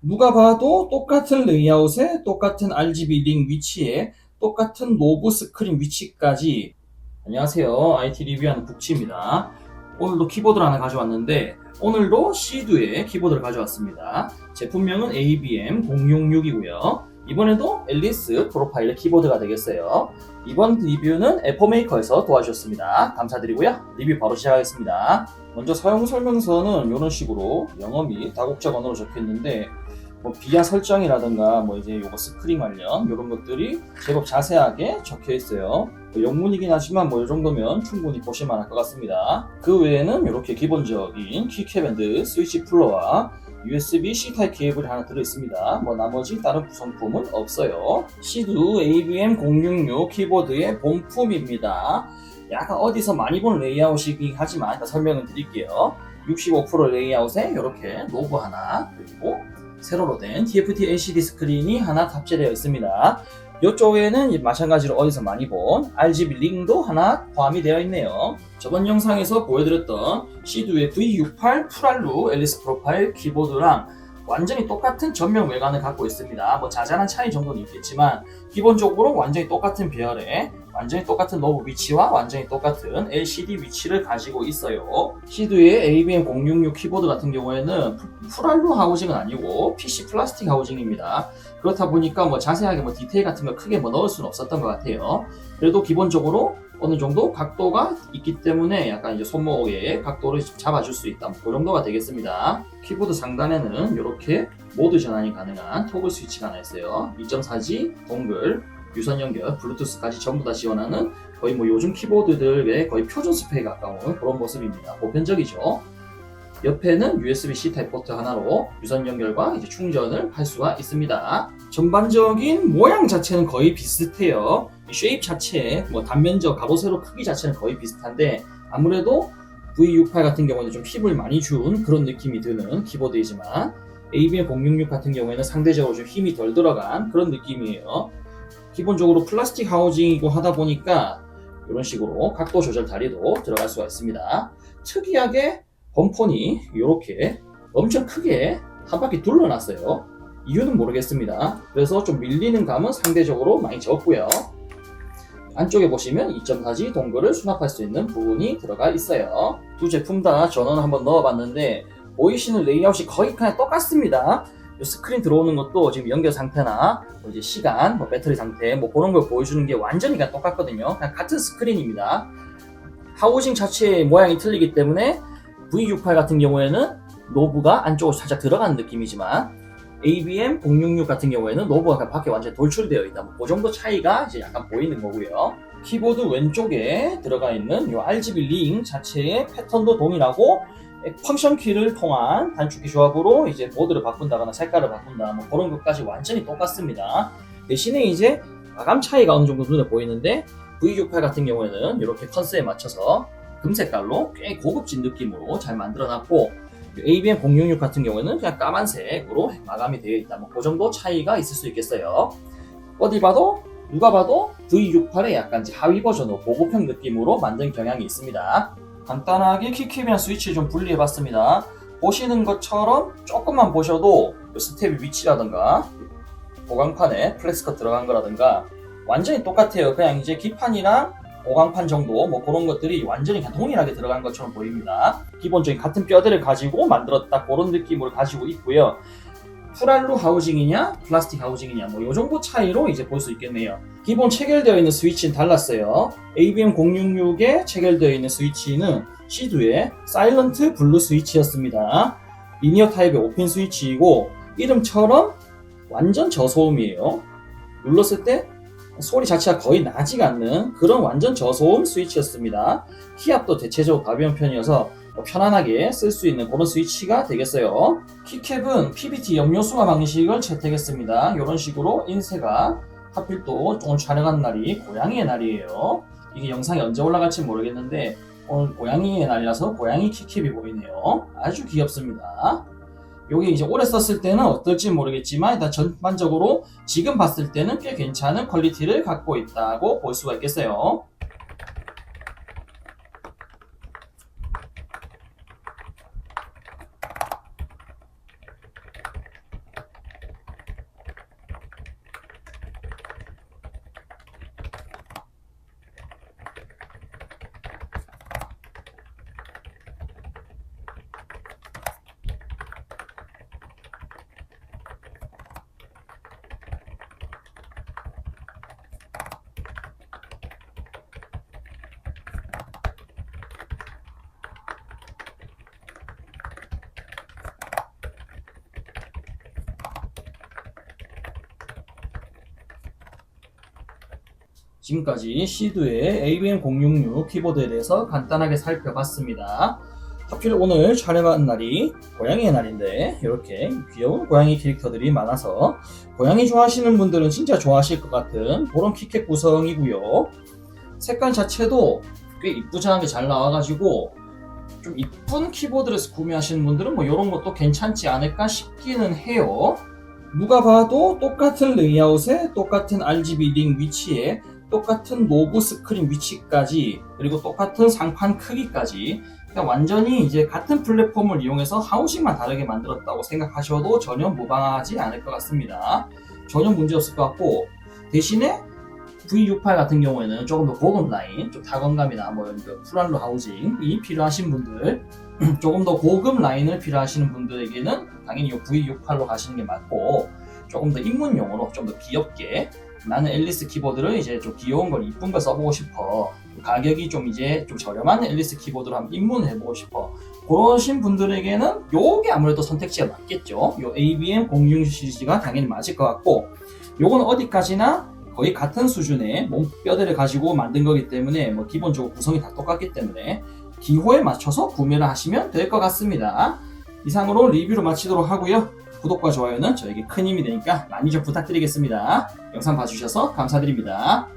누가 봐도 똑같은 레이아웃에 똑같은 RGB 링 위치에 똑같은 노브 스크린 위치까지. 안녕하세요. IT 리뷰하는 북치입니다. 오늘도 키보드를 하나 가져왔는데 오늘도 시드의 키보드를 가져왔습니다. 제품명은 ABM066이고요. 이번에도 앨리스 프로파일러 키보드가 되겠어요. 이번 리뷰는 애퍼메이커에서 도와주셨습니다. 감사드리고요. 리뷰 바로 시작하겠습니다. 먼저 사용 설명서는 이런 식으로 영어 및 다국적 언어로 적혀 있는데 비하 설정이라든가 이제 요거 스크린 관련 이런 것들이 제법 자세하게 적혀 있어요. 영문이긴 하지만 이 정도면 충분히 보실만할 것 같습니다. 그 외에는 이렇게 기본적인 키캡밴드, 스위치 플러와 USB-C 타입 케이블이 하나 들어있습니다. 나머지 다른 구성품은 없어요. 시드 ABM066 키보드의 본품입니다. 약간 어디서 많이 본 레이아웃이긴 하지만 일단 설명을 드릴게요. 65% 레이아웃에 이렇게 노브 하나, 그리고 세로로 된 TFT LCD 스크린이 하나 탑재되어 있습니다. 이쪽에는 마찬가지로 어디서 많이 본 RGB 링도 하나 포함이 되어 있네요. 저번 영상에서 보여드렸던 시드의 V68 프랄루 앨리스 프로파일 키보드랑 완전히 똑같은 전면 외관을 갖고 있습니다. 자잘한 차이 정도는 있겠지만 기본적으로 완전히 똑같은 배열에 완전히 똑같은 노브 위치와 완전히 똑같은 LCD 위치를 가지고 있어요. 시드의 ABM066 키보드 같은 경우에는 풀알루 하우징은 아니고 PC 플라스틱 하우징입니다. 그렇다 보니까 자세하게 디테일 같은 거 크게 넣을 수는 없었던 것 같아요. 그래도 기본적으로 어느 정도 각도가 있기 때문에 약간 이제 손목의 각도를 잡아줄 수 있다. 그 정도가 되겠습니다. 키보드 상단에는 이렇게 모드 전환이 가능한 토글 스위치가 하나 있어요. 2.4G 동글, 유선 연결, 블루투스까지 전부 다 지원하는 거의 요즘 키보드들의 거의 표준 스펙에 가까운 그런 모습입니다. 보편적이죠. 옆에는 USB-C 타입 포트 하나로 유선 연결과 이제 충전을 할 수가 있습니다. 전반적인 모양 자체는 거의 비슷해요. 쉐입 자체, 단면적, 가로 세로 크기 자체는 거의 비슷한데 아무래도 V68 같은 경우는 좀 힘을 많이 준 그런 느낌이 드는 키보드이지만 ABM066 같은 경우에는 상대적으로 좀 힘이 덜 들어간 그런 느낌이에요. 기본적으로 플라스틱 하우징이고 하다 보니까 이런 식으로 각도 조절 다리도 들어갈 수가 있습니다. 특이하게 범폰이 이렇게 엄청 크게 한 바퀴 둘러놨어요. 이유는 모르겠습니다. 그래서 좀 밀리는 감은 상대적으로 많이 적고요. 안쪽에 보시면 2.4G 동글을 수납할 수 있는 부분이 들어가 있어요. 두 제품 다 전원을 한번 넣어봤는데 보이시는 레이아웃이 거의 그냥 똑같습니다. 스크린 들어오는 것도 지금 연결 상태나 이제 시간, 배터리 상태 그런 걸 보여주는 게 완전히 그냥 똑같거든요. 그냥 같은 스크린입니다. 하우징 자체의 모양이 틀리기 때문에 V68 같은 경우에는 노브가 안쪽으로 살짝 들어가는 느낌이지만 ABM066 같은 경우에는 노브가 그냥 밖에 완전히 돌출되어 있다. 그 정도 차이가 이제 약간 보이는 거고요. 키보드 왼쪽에 들어가 있는 이 RGB 링 자체의 패턴도 동일하고 펑션 키를 통한 단축키 조합으로 이제 모드를 바꾼다거나 색깔을 바꾼다 그런 것까지 완전히 똑같습니다. 대신에 이제 마감 차이가 어느 정도 눈에 보이는데 V68 같은 경우에는 이렇게 컨셉에 맞춰서 금색깔로 꽤 고급진 느낌으로 잘 만들어놨고 ABM066 같은 경우에는 그냥 까만색으로 마감이 되어 있다. 그 정도 차이가 있을 수 있겠어요. 어디 봐도 누가 봐도 V68의 약간 하위 버전으로 보급형 느낌으로 만든 경향이 있습니다. 간단하게 키캡이랑 스위치를 좀 분리해봤습니다. 보시는 것처럼 조금만 보셔도 스텝 위치라든가 보강판에 플렉스컷 들어간 거라든가 완전히 똑같아요. 그냥 이제 기판이랑 보강판 정도 그런 것들이 완전히 그냥 동일하게 들어간 것처럼 보입니다. 기본적인 같은 뼈대를 가지고 만들었다 그런 느낌을 가지고 있고요. 풀알루 하우징이냐 플라스틱 하우징이냐 이 정도 차이로 이제 볼 수 있겠네요. 기본 체결되어 있는 스위치는 달랐어요. ABM066에 체결되어 있는 스위치는 시드의 사일런트 블루 스위치였습니다. 리니어 타입의 오픈 스위치이고 이름처럼 완전 저소음이에요. 눌렀을 때 소리 자체가 거의 나지가 않는 그런 완전 저소음 스위치였습니다. 키압도 대체적으로 가벼운 편이어서 편안하게 쓸 수 있는 그런 스위치가 되겠어요. 키캡은 PBT 염료수마 방식을 채택했습니다. 이런 식으로 인쇄가 하필 또 오늘 촬영한 날이 고양이의 날이에요. 이게 영상이 언제 올라갈지 모르겠는데 오늘 고양이의 날이라서 고양이 키캡이 보이네요. 아주 귀엽습니다. 여기 이제 오래 썼을 때는 어떨지 모르겠지만 일단 전반적으로 지금 봤을 때는 꽤 괜찮은 퀄리티를 갖고 있다고 볼 수가 있겠어요. 지금까지 시드의 ABM066 키보드에 대해서 간단하게 살펴봤습니다. 하필 오늘 촬영한 날이 고양이의 날인데 이렇게 귀여운 고양이 캐릭터들이 많아서 고양이 좋아하시는 분들은 진짜 좋아하실 것 같은 그런 키캣 구성이고요. 색깔 자체도 꽤 이쁘장하게 잘 나와가지고 좀 이쁜 키보드를 구매하시는 분들은 뭐 이런 것도 괜찮지 않을까 싶기는 해요. 누가 봐도 똑같은 레이아웃에 똑같은 RGB 링 위치에 똑같은 노브 스크린 위치까지 그리고 똑같은 상판 크기까지 그냥 완전히 이제 같은 플랫폼을 이용해서 하우징만 다르게 만들었다고 생각하셔도 전혀 무방하지 않을 것 같습니다. 전혀 문제 없을 것 같고 대신에 V68 같은 경우에는 조금 더 고급 라인, 좀 타건감이나 뭐 풀알로 하우징이 필요하신 분들, 조금 더 고급 라인을 필요하시는 분들에게는 당연히 이 V68로 가시는 게 맞고 조금 더 입문용으로 좀 더 귀엽게 나는 앨리스 키보드를 이제 좀 귀여운 걸 이쁜 걸 써보고 싶어. 가격이 좀 이제 좀 저렴한 앨리스 키보드로 한번 입문을 해보고 싶어. 그러신 분들에게는 요게 아무래도 선택지가 맞겠죠. 요 ABM066 시리즈가 당연히 맞을 것 같고 요건 어디까지나 거의 같은 수준의 몸뼈들을 가지고 만든 거기 때문에 뭐 기본적으로 구성이 다 똑같기 때문에 기호에 맞춰서 구매를 하시면 될 것 같습니다. 이상으로 리뷰를 마치도록 하고요. 구독과 좋아요는 저에게 큰 힘이 되니까 많이 좀 부탁드리겠습니다. 영상 봐주셔서 감사드립니다.